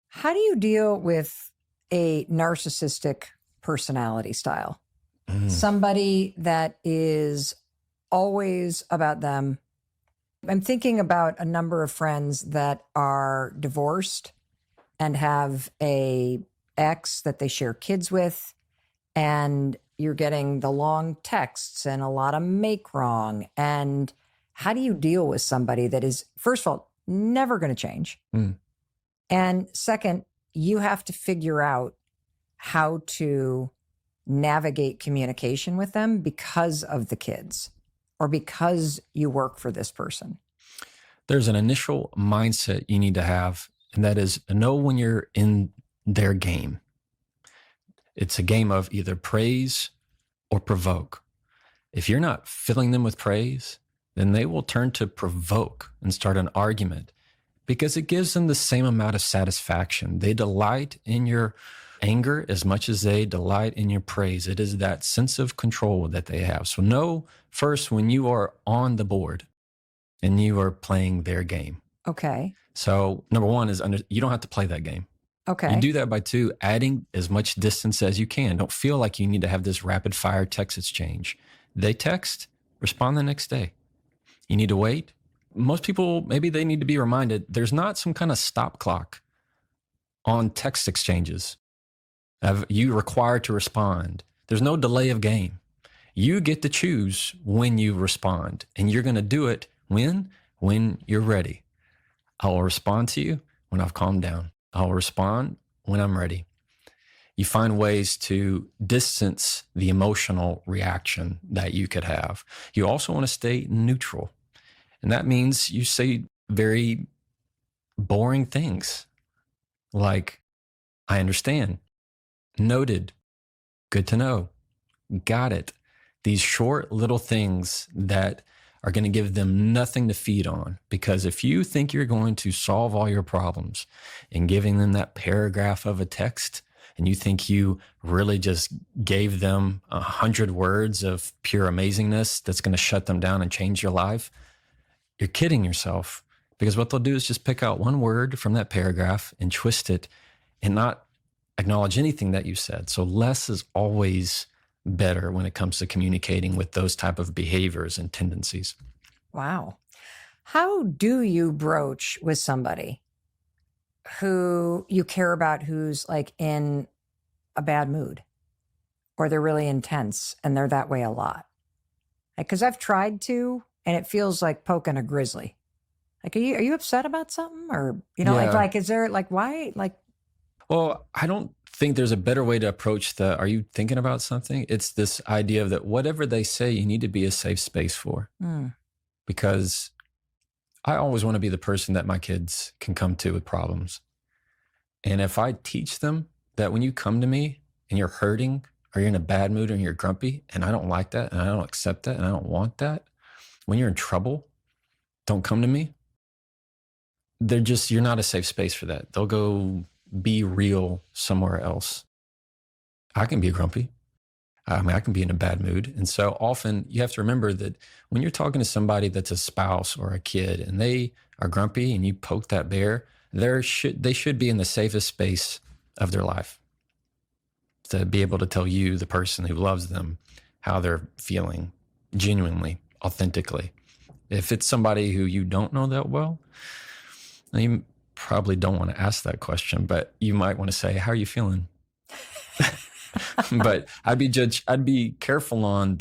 How do you deal with a narcissistic personality style? Somebody that is always about them. I'm thinking about a number of friends that are divorced and have a ex that they share kids with, and you're getting the long texts and a lot of make wrong. And how do you deal with somebody that is, first of all, never going to change? And second, you have to figure out how to navigate communication with them because of the kids or because you work for this person. There's an initial mindset you need to have, and that is know when you're in their game. It's a game of either praise or provoke. If you're not filling them with praise, then they will turn to provoke and start an argument because it gives them the same amount of satisfaction. They delight in your anger as much as they delight in your praise. It is that sense of control that they have. So know first when you are on the board and you are playing their game. Okay. So number one is you don't have to play that game. Okay. You do that by two, adding as much distance as you can. Don't feel like you need to have this rapid fire text exchange. They text, respond the next day. You need to wait. Most people, maybe they need to be reminded there's not some kind of stop clock on text exchanges. You required to respond. There's no delay of game. You get to choose when you respond, and you're going to do it when you're ready. I'll respond to you when I've calmed down. I'll respond when I'm ready. You find ways to distance the emotional reaction that you could have. You also want to stay neutral. And that means you say very boring things like, I understand. Noted. Good to know. Got it. These short little things that are going to give them nothing to feed on. Because if you think you're going to solve all your problems in giving them that paragraph of a text, and you think you really just gave them 100 words of pure amazingness that's going to shut them down and change your life, you're kidding yourself. Because what they'll do is just pick out one word from that paragraph and twist it and not acknowledge anything that you said. So less is always better when it comes to communicating with those type of behaviors and tendencies. Wow. How do you broach with somebody who you care about, who's like in a bad mood or they're really intense and they're that way a lot? Because I've tried to, and it feels like poking a grizzly. Like, are you upset about something? Or, like, is there like, why? Like, well, I don't think there's a better way to approach are you thinking about something? It's this idea of that whatever they say, you need to be a safe space for. Because I always want to be the person that my kids can come to with problems. And if I teach them that when you come to me and you're hurting or you're in a bad mood or you're grumpy, and I don't like that and I don't accept that and I don't want that, when you're in trouble, don't come to me. You're not a safe space for that. They'll go be real somewhere else. I can be grumpy. I can be in a bad mood. And so often you have to remember that when you're talking to somebody that's a spouse or a kid and they are grumpy and you poke that bear, they should be in the safest space of their life to be able to tell you, the person who loves them, how they're feeling genuinely, authentically. If it's somebody who you don't know that well, you probably don't want to ask that question, but you might want to say, how are you feeling? But I'd be careful on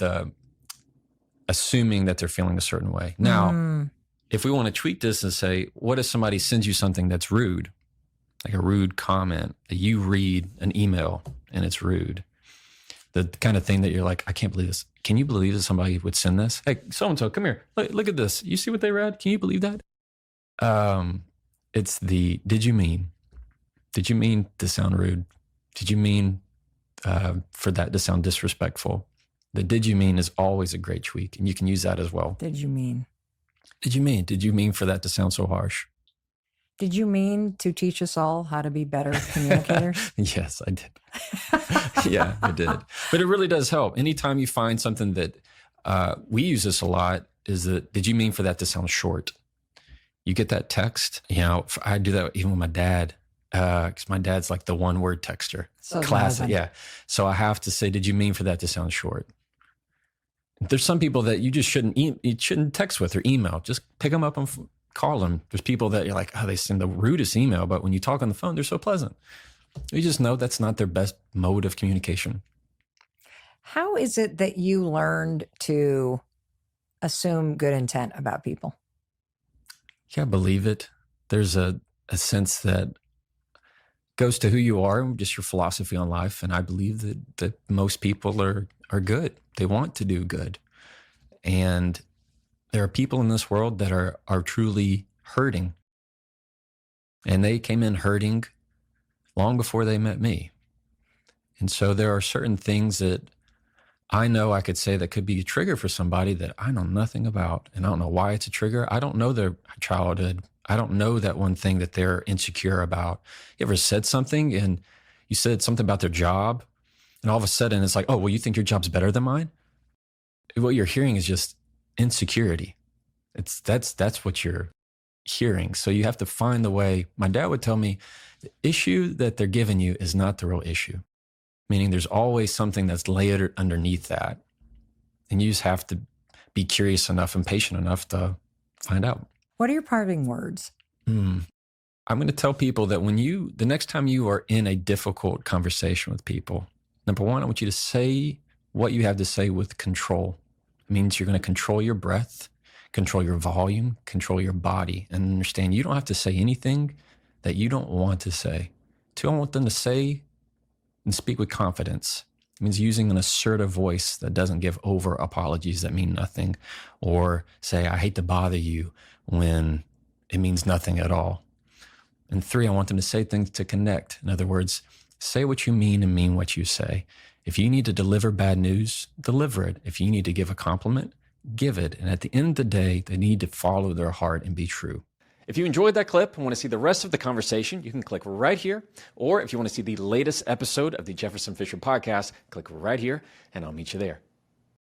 assuming that they're feeling a certain way. Now, if we want to tweak this and say, what if somebody sends you something that's rude, like a rude comment, that you read an email and it's rude, the kind of thing that you're like, I can't believe this. Can you believe that somebody would send this? Hey, so-and-so, come here. Look at this. You see what they read? Can you believe that? It's did you mean to sound rude? Did you mean for that to sound disrespectful? The did you mean is always a great tweak, and you can use that as well. Did you mean for that to sound so harsh? Did you mean to teach us all how to be better communicators? Yes, I did. Yeah, I did. But it really does help. Anytime you find something that we use this a lot is that, did you mean for that to sound short? You get that text, I do that even with my dad. because my dad's like the one word texter. So Classic. Yeah. So I have to say, did you mean for that to sound short? There's some people that you just shouldn't text with or email. Just pick them up and call them. There's people that you're like, oh, they send the rudest email, but when you talk on the phone, they're so pleasant. You just know that's not their best mode of communication. How is it that you learned to assume good intent about people? Yeah, believe it. There's a sense that goes to who you are and just your philosophy on life. And I believe that most people are good. They want to do good. And there are people in this world that are truly hurting. And they came in hurting long before they met me. And so there are certain things that I know I could say that could be a trigger for somebody that I know nothing about. And I don't know why it's a trigger. I don't know their childhood. I don't know that one thing that they're insecure about. You ever said something and you said something about their job and all of a sudden it's like, oh, well, you think your job's better than mine? What you're hearing is just insecurity. That's what you're hearing. So you have to find the way. My dad would tell me the issue that they're giving you is not the real issue. Meaning there's always something that's layered underneath that. And you just have to be curious enough and patient enough to find out. What are your parting words? I'm going to tell people that the next time you are in a difficult conversation with people, number one, I want you to say what you have to say with control. It means you're going to control your breath, control your volume, control your body, and understand you don't have to say anything that you don't want to say. Two, I want them to say and speak with confidence. It means using an assertive voice that doesn't give over apologies that mean nothing, or say, I hate to bother you when it means nothing at all. And three, I want them to say things to connect. In other words, say what you mean and mean what you say. If you need to deliver bad news, deliver it. If you need to give a compliment, give it. And at the end of the day, they need to follow their heart and be true. If you enjoyed that clip and want to see the rest of the conversation, you can click right here. Or if you want to see the latest episode of the Jefferson Fisher podcast, click right here and I'll meet you there.